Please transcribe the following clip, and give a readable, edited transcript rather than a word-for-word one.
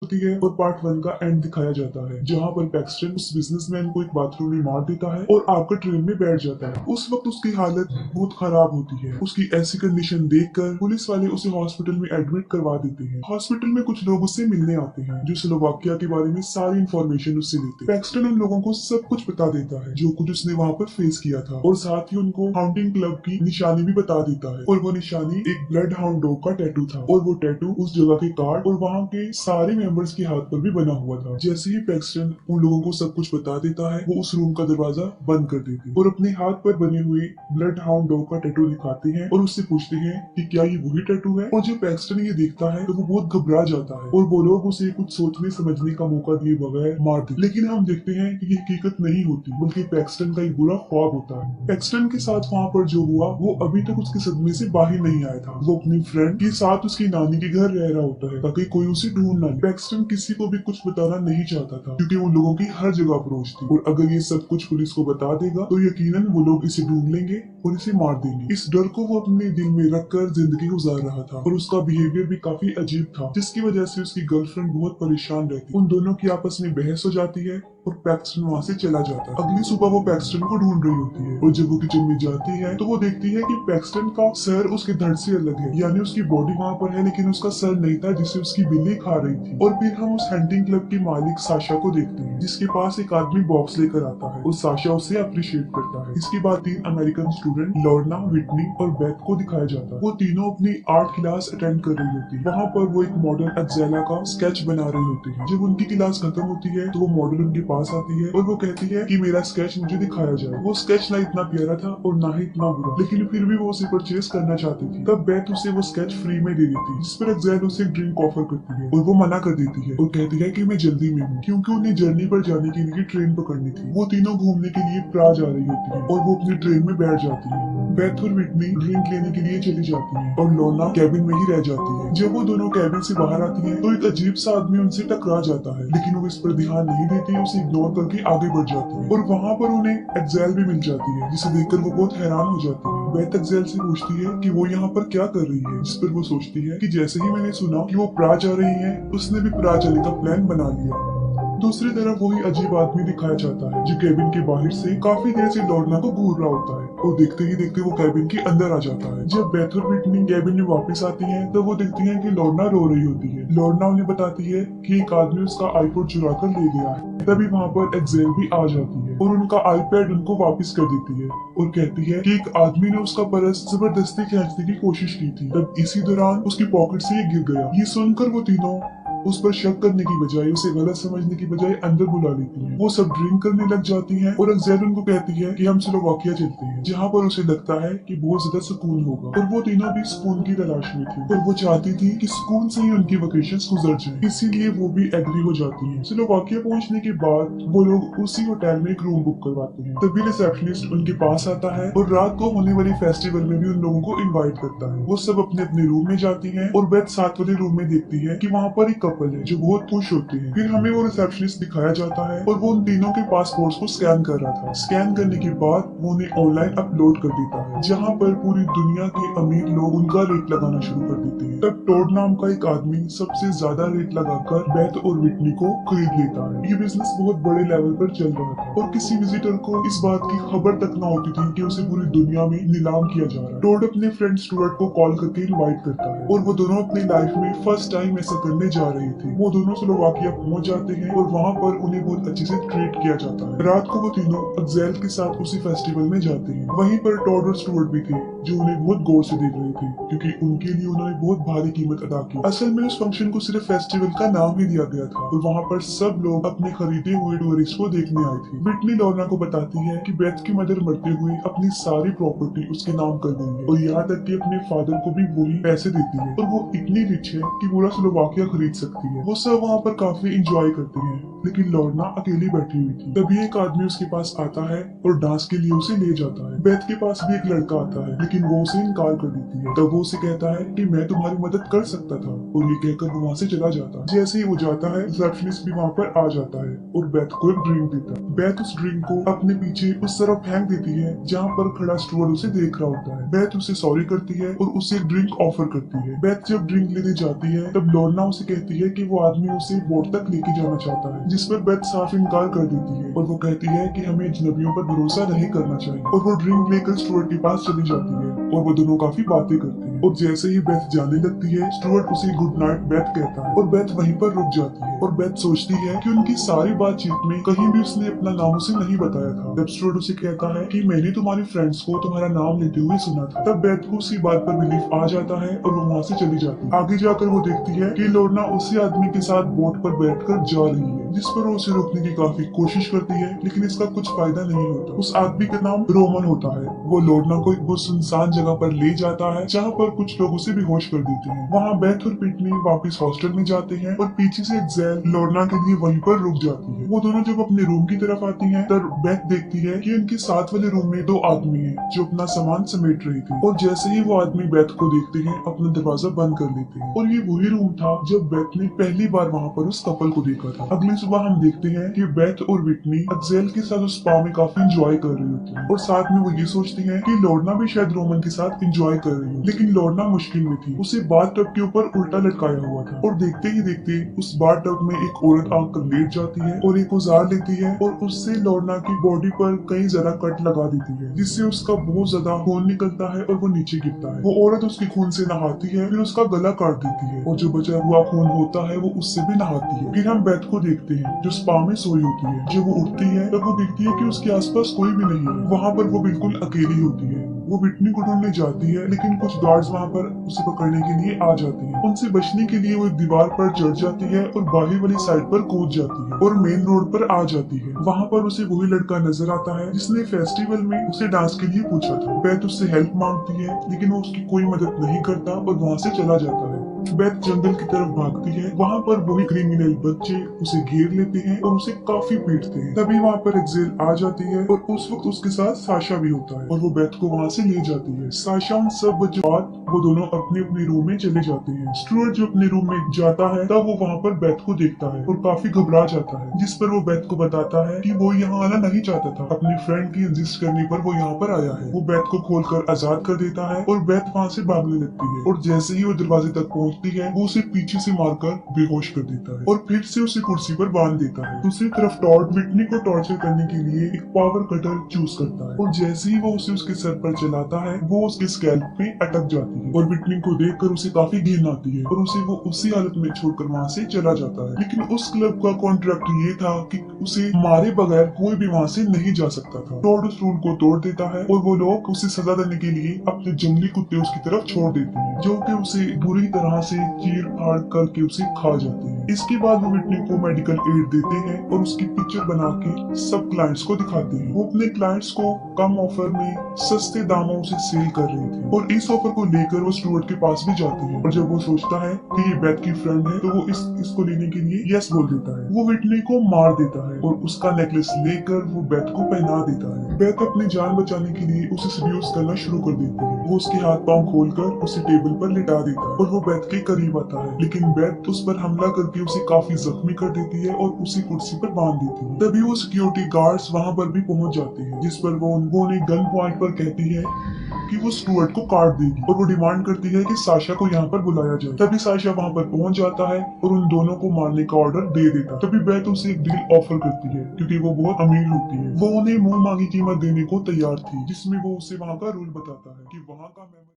होती है और पार्ट 1 का एंड दिखाया जाता है, जहाँ पर पैक्सटन उस बिजनेसमैन को एक बाथरूम में मार देता है और आकर ट्रेन में बैठ जाता है। उस वक्त उसकी हालत बहुत खराब होती है। उसकी ऐसी कंडीशन देखकर पुलिस वाले उसे हॉस्पिटल में एडमिट करवा देते हैं। हॉस्पिटल में कुछ लोग उससे मिलने आते हैं जो स्लोवाकिया के बारे में सारी इन्फॉर्मेशन उससे लेते हैं। पैक्सटन उन लोगों को सब कुछ बता देता है जो कुछ उसने वहाँ पर फेस किया था और साथ ही उनको हाउंटिंग क्लब की निशानी भी बता देता है और वो निशानी एक ब्लड हाउंड डॉग का टैटू था और वो टैटू उस जगह के कार्ड और वहाँ के सारे मेंबर्स के हाथ पर भी बना हुआ था। जैसे ही पैक्सटन उन लोगों को सब कुछ बता देता है, वो उस रूम का दरवाजा बंद कर देते हैं और अपने हाथ पर बने हुए ब्लड हाउंड डॉग का टैटू दिखाते हैं और उससे पूछते हैं कि क्या ये वही टैटू है। और जब पैक्सटन ये देखता है तो वो बहुत घबरा जाता है और वो लोग उसे कुछ सोचने समझने का मौका दिए बगैर मार देते। लेकिन हम देखते हैं कि ये हकीकत नहीं होती, बल्कि पैक्सटन का एक बुरा ख्वाब होता है। पैक्सटन के साथ वहाँ पर जो हुआ वो अभी तक उसके सदमे से बाहर नहीं आया था। वो अपनी फ्रेंड के साथ उसकी नानी के घर रह रहा होता है ताकि कोई उसे ढूंढ ना ले। पैक्सटन किसी को भी कुछ बताना नहीं चाहता था क्योंकि उन लोगों की हर जगह अप्रोच थी और अगर ये सब कुछ पुलिस को बता देगा तो यकीनन वो लोग इसे ढूंढ लेंगे और इसे मार देंगे। इस डर को वो अपने दिल में रखकर जिंदगी गुजार रहा था और उसका बिहेवियर भी काफी अजीब था, जिसकी वजह से उसकी गर्लफ्रेंड बहुत परेशान रहती। उन दोनों की आपस में बहस हो जाती है और पैक्सटन वहाँ से चला जाता है। अगली सुबह वो पैक्सटन को ढूंढ रही होती है और जब वो किचन में जाती है तो वो देखती है कि पैक्सटन का सर उसके धड़ से अलग है, यानी उसकी बॉडी वहाँ पर है लेकिन उसका सर नहीं था जिसे उसकी बिल्ली खा रही थी। और फिर हम उस हंटिंग क्लब के मालिक साशा को देखते हैं जिसके पास एक आदमी बॉक्स लेकर आता है और साशा उसे अप्रिशिएट करता है। इसके बाद 3 अमेरिकन स्टूडेंट लॉर्ना, विटनी और बेथ को दिखाया जाता है। वो तीनों अपनी आर्ट क्लास अटेंड कर रही होती है। वहाँ पर वो एक मॉडल एक्जेला का स्केच बना रही होती है। जब उनकी क्लास खत्म होती है तो वो मॉडल उनके पास आती है और वो कहती है कि मेरा स्केच मुझे दिखाया जाए। वो स्केच ना इतना प्यारा था और ना ही इतना बुरा, लेकिन फिर भी वो उसे परचेज करना चाहती थी। तब बेथ उसे वो स्केच फ्री में दे देती है, जिस पर एक्जेल उसे एक ड्रिंक ऑफर करती है और वो मना कर देती है और कहती है कि मैं जल्दी में हूँ क्योंकि उन्हें जर्नी पर जाने के लिए ट्रेन पकड़नी थी। वो तीनों घूमने के लिए प्रा जा रही होती है और वो अपनी ट्रेन में बैठ जाती है। बेथ और विटनी ड्रिंक लेने के लिए चली जाती है और लोना कैबिन में ही रह जाती है। जब वो दोनों कैबिन से बाहर आती है तो एक अजीब सा आदमी उनसे टकरा जाता है, लेकिन वो इस पर ध्यान नहीं देती, उसे इग्नोर करके आगे बढ़ जाती है और वहाँ पर उन्हें एक्जेल भी मिल जाती है, जिसे देखकर वो बहुत हैरान हो जाती है। बेथ एक्जेल से पूछती है कि वो यहाँ पर क्या कर रही है, जिस पर वो सोचती है कि जैसे ही मैंने सुना कि वो प्रा जा रही है, उसने भी प्रा जाने का प्लान बना लिया। दूसरी तरफ वही अजीब आदमी दिखाया जाता है जो केबिन के बाहर से काफी देर से लॉर्ना को घूर रहा होता है और देखते ही देखते वो केबिन के अंदर आ जाता है। जब बेथ और विटनी केबिन में वापस आती हैं तो वो देखती हैं कि लॉर्ना रो रही होती है। लॉर्ना उन्हें बताती है कि एक आदमी उसका आईपॉड चुरा कर ले गया है। तभी वहाँ पर एक्जेल भी आ जाती है और उनका आईपैड उनको वापस कर देती है और कहती है कि एक आदमी ने उसका पर्स जबरदस्ती खींचने की कोशिश की थी, तब इसी दौरान उसकी पॉकेट से ये गिर गया। ये सुनकर वो तीनों उस पर शक करने की बजाय, उसे गलत समझने की बजाय अंदर बुला लेती है। वो सब ड्रिंक करने लग जाती हैं और एक्जेल उनको कहती है कि हम स्लोवाकिया चलते हैं, जहाँ पर उसे लगता है कि बहुत ज्यादा सुकून होगा। और वो तीनों भी सुकून की तलाश में थी और वो चाहती थी कि सुकून से ही उनकी वेकेशंस गुजर जाएं, इसीलिए वो भी एग्री हो जाती है। स्लोवाकिया पहुंचने के बाद वो लोग उसी होटल में एक रूम बुक करवाते हैं। तभी रिसेप्शनिस्ट उनके पास आता है और रात को होने वाली फेस्टिवल में भी उन लोगों को इन्वाइट करता है। वो सब अपने अपने रूम में जाती है और बेथ साथ वाले रूम में देखती है कि वहाँ पर एक कपल है जो बहुत खुश होते हैं। फिर हमें वो रिसेप्शनिस्ट दिखाया जाता है और वो उन तीनों के पासपोर्ट्स को स्कैन कर रहा था। स्कैन करने के बाद वो उन्हें ऑनलाइन अपलोड कर देता है, जहाँ पर पूरी दुनिया के अमीर लोग उनका रेट लगाना शुरू कर देते हैं। तब टॉड नाम का एक आदमी सबसे ज्यादा रेट लगाकर बेथ और विटनी को खरीद लेता है। ये बिजनेस बहुत बड़े लेवल पर चल रहा था और किसी विजिटर को इस बात की खबर तक न होती थी कि उसे पूरी दुनिया में नीलाम किया जा रहा है। टॉड अपने फ्रेंड स्टुअर्ट को कॉल करके इनवाइट करता है और वो दोनों अपनी लाइफ में फर्स्ट टाइम ऐसा करने जा रहे थे। वो दोनों स्लोवाकिया पहुंच जाते हैं और वहाँ पर उन्हें बहुत अच्छे से ट्रीट किया जाता है। रात को वो तीनों एक्जेल के साथ उसी फेस्टिवल में जाते हैं। वहीं पर टॉड और स्टुअर्ट भी थे जो उन्हें बहुत गौर से देख रहे थे क्योंकि उनके लिए उन्होंने बहुत भारी कीमत अदा की। असल में उस फंक्शन को सिर्फ फेस्टिवल का नाम ही दिया गया था और वहाँ पर सब लोग अपने खरीदे हुए टूरिस्ट को देखने आए थे। विटनी लॉर्ना को बताती है कि बेथ की मदर मरते हुए अपनी सारी प्रॉपर्टी उसके नाम कर गई है और यहाँ तक कि अपने फादर को भी वही पैसे देती है और वो इतनी रिच है कि पूरा स्लोवाकिया खरीद सकती है। वो सब वहाँ पर काफी इंजॉय करते हैं, लेकिन लॉर्ना अकेली बैठी हुई थी। तभी एक आदमी उसके पास आता है और डांस के लिए उसे ले जाता है। बेथ के पास भी एक लड़का आता है, लेकिन लेकिन वो उसे इनकार कर देती है। तब वो उसे कहता है कि मैं तुम्हारी मदद कर सकता था, और ये कहकर वो वहाँ से चला जाता है। जैसे ही वो जाता है, रिसेप्शनिस्ट भी वहाँ पर आ जाता है और बेथ को एक ड्रिंक देता है। बेथ उस ड्रिंक को अपने पीछे उस तरफ फेंक देती है जहाँ पर खड़ा स्टूवर्ड उसे देख रहा होता है। बेथ उसे सॉरी करती है और उसे एक ड्रिंक ऑफर करती है। बेथ जब ड्रिंक लेने जाती है तब लोर्ना उसे कहती है कि वो आदमी उसे बोट तक लेके जाना चाहता है, जिस पर बेथ साफ इनकार कर देती है और वो कहती है कि हमें अजनबियों पर भरोसा नहीं करना चाहिए, और वो ड्रिंक लेकर स्टूवर्ड के पास चली जाती है और वो दोनों काफी बातें करते हैं। और जैसे ही बेथ जाने लगती है, स्टूवर्ड उसे गुड नाइट बेथ कहता है और बेथ वहीं पर रुक जाती है। और बेथ सोचती है कि उनकी सारी बातचीत में कहीं भी उसने अपना नाम उसे नहीं बताया था। तब स्टूवर्ड उसे कहता है कि मैंने तुम्हारी फ्रेंड्स को तुम्हारा नाम लेते हुए सुना था। तब बेथ को उसी बात पर बिलीफ आ जाता है और वो वहाँ से चली जाती है। आगे जाकर वो देखती है कि लोर्ना उसी आदमी के साथ बोट पर बैठकर जा रही है, जिस पर वो उसे रोकने की काफी कोशिश करती है, लेकिन इसका कुछ फायदा नहीं होता। उस आदमी का नाम रोमन होता है। वो लोर्ना को एक बहुत सुनसान जगह पर ले जाता है जहाँ पर कुछ लोग उसे बेहोश कर देते हैं। वहाँ बेथ और पिटनी वापस हॉस्टल में जाते हैं और पीछे से एक्सेल लोर्ना के लिए वहीं पर रुक जाती है। वो दोनों जब अपने रूम की तरफ आती हैं, तब बेथ देखती है कि उनके साथ वाले रूम में दो आदमी हैं जो अपना सामान समेट रहे थे, और जैसे ही वो आदमी बेथ को देखते हैं, अपना दरवाजा बंद कर लेते हैं। और ये वही रूम था जब बेथ ने पहली बार वहाँ पर उस कपल को देखा था। अगली सुबह हम देखते हैं कि बेथ और विटनी एक्सेल के साथ उस स्पा में काफी एंजॉय कर रही होती है, और साथ में वो ये सोचती है कि लोर्ना भी शायद रोमन के साथ एंजॉय कर रही हो। लेकिन लोर्ना मुश्किल में थी, उसे बाथटब के ऊपर उल्टा लटकाया हुआ था, और देखते ही देखते उस बाथटब में एक औरत आकर लेट जाती है और एक औजार लेती है और उससे लोर्ना की बॉडी पर कई जरा कट लगा देती है, जिससे उसका बहुत ज्यादा खून निकलता है और वो नीचे गिरता है। वो औरत उसके खून से नहाती है, फिर उसका गला काट देती है, और जो बचा हुआ खून होता है वो उससे भी नहाती है। फिर हम बेथ को देखते हैं जो स्पा में सोई होती है। जब वो उठती है तब वो देखती है कि उसके आसपास कोई भी नहीं है। वहाँ पर वो बिल्कुल अकेली होती है। वो विटनी को ढूंढने जाती है, लेकिन कुछ गार्ड्स वहाँ पर उसे पकड़ने के लिए आ जाते हैं। उनसे बचने के लिए वो एक दीवार पर चढ़ जाती है और बाहर वाली साइड पर कूद जाती है और मेन रोड पर आ जाती है। वहाँ पर उसे वही लड़का नजर आता है जिसने फेस्टिवल में उसे डांस के लिए पूछा था। बेथ उससे हेल्प मांगती है, लेकिन वो उसकी कोई मदद नहीं करता और वहाँ से चला जाता है। बेथ जंगल की तरफ भागती है। वहाँ पर वही क्रिमिनल बच्चे उसे घेर लेते हैं और उसे काफी पीटते हैं। तभी वहाँ पर एक्सेल आ जाती है और उस वक्त उसके साथ साशा भी होता है और वो बेथ को वहाँ से ले जाती है। साशा उन सब बच्चों के बाद वो दोनों अपने अपने रूम में चले जाते हैं। स्टुअर्ट जो अपने रूम में जाता है तब वो वहाँ पर बेथ को देखता है और काफी घबरा जाता है, जिस पर वो बेथ को बताता है कि वो यहाँ आना नहीं चाहता था। अपनी फ्रेंड की इंसिस्ट करने पर वो यहाँ पर आया है। वो बेथ को खोलकर आजाद कर देता है और बेथ वहाँ से भागने लगती है, और जैसे ही वो दरवाजे तक पहुँचती है वो उसे पीछे से मारकर बेहोश कर देता है और फिर से उसे कुर्सी पर बांध देता है। दूसरी तरफ टॉड विटनी को टॉर्चर करने के लिए एक पावर कटर चूज करता है, और जैसे ही वो उसे उसके सर पर चलाता है वो उसके स्कैल्प में अटक जाती है, और विटनी को देखकर उसे काफी घिन आती है और उसे वो उसी हालत में छोड़कर वहाँ से चला जाता है। लेकिन उस क्लब का कॉन्ट्रैक्ट ये था कि उसे मारे बगैर कोई भी वहाँ से नहीं जा सकता था। टॉड उस रूल को तोड़ देता है और वो लोग उसे सजा देने के लिए अपने जंगली कुत्ते उसकी तरफ छोड़ देते हैं, जो कि उसे बुरी तरह से चीर फाड़ करके उसे खा जाते हैं। इसके बाद वो विटनी को मेडिकल एड देते हैं और उसकी पिक्चर बना के सब क्लाइंट्स को दिखाते हैं। वो अपने क्लाइंट्स को कम ऑफर में सस्ते दामों से सेल कर रहे थे, और इस ऑफर को लेकर वो स्टुअर्ट के पास भी जाते हैं, और जब वो सोचता है कि ये बेथ की फ्रेंड है तो वो इसको लेने के लिए यस बोल देता है। वो विटनी को मार देता है और उसका नेकलेस लेकर वो बेथ को पहना देता है। बेथ अपनी जान बचाने के लिए उसे सड्यूस करना शुरू कर देती है। वो उसके हाथ पांव खोलकर उसे टेबल पर लिटा देता है और वो बेथ के करीब आता है, लेकिन बेथ उस पर हमला करके उसे काफी जख्मी कर देती है और उसी कुर्सी पर बांध देती है। तभी वो सिक्योरिटी गार्ड्स वहाँ पर भी पहुंच जाते हैं, जिस पर वो उन्हें गन पॉइंट पर कहती है कि वो स्टुअर्ट को काट देगी, और वो डिमांड करती है कि साशा को यहाँ पर बुलाया जाए। तभी साशा वहाँ पर पहुंच जाता है और उन दोनों को मारने का ऑर्डर दे देता है। तभी बेथ उसे एक डील ऑफर करती है, क्योंकि वो बहुत अमीर होती है। वो उन्हें मुंह मांगी कीमत देने को तैयार थी, जिसमें वो उसे वहाँ का रूल बताता है कि वहाँ का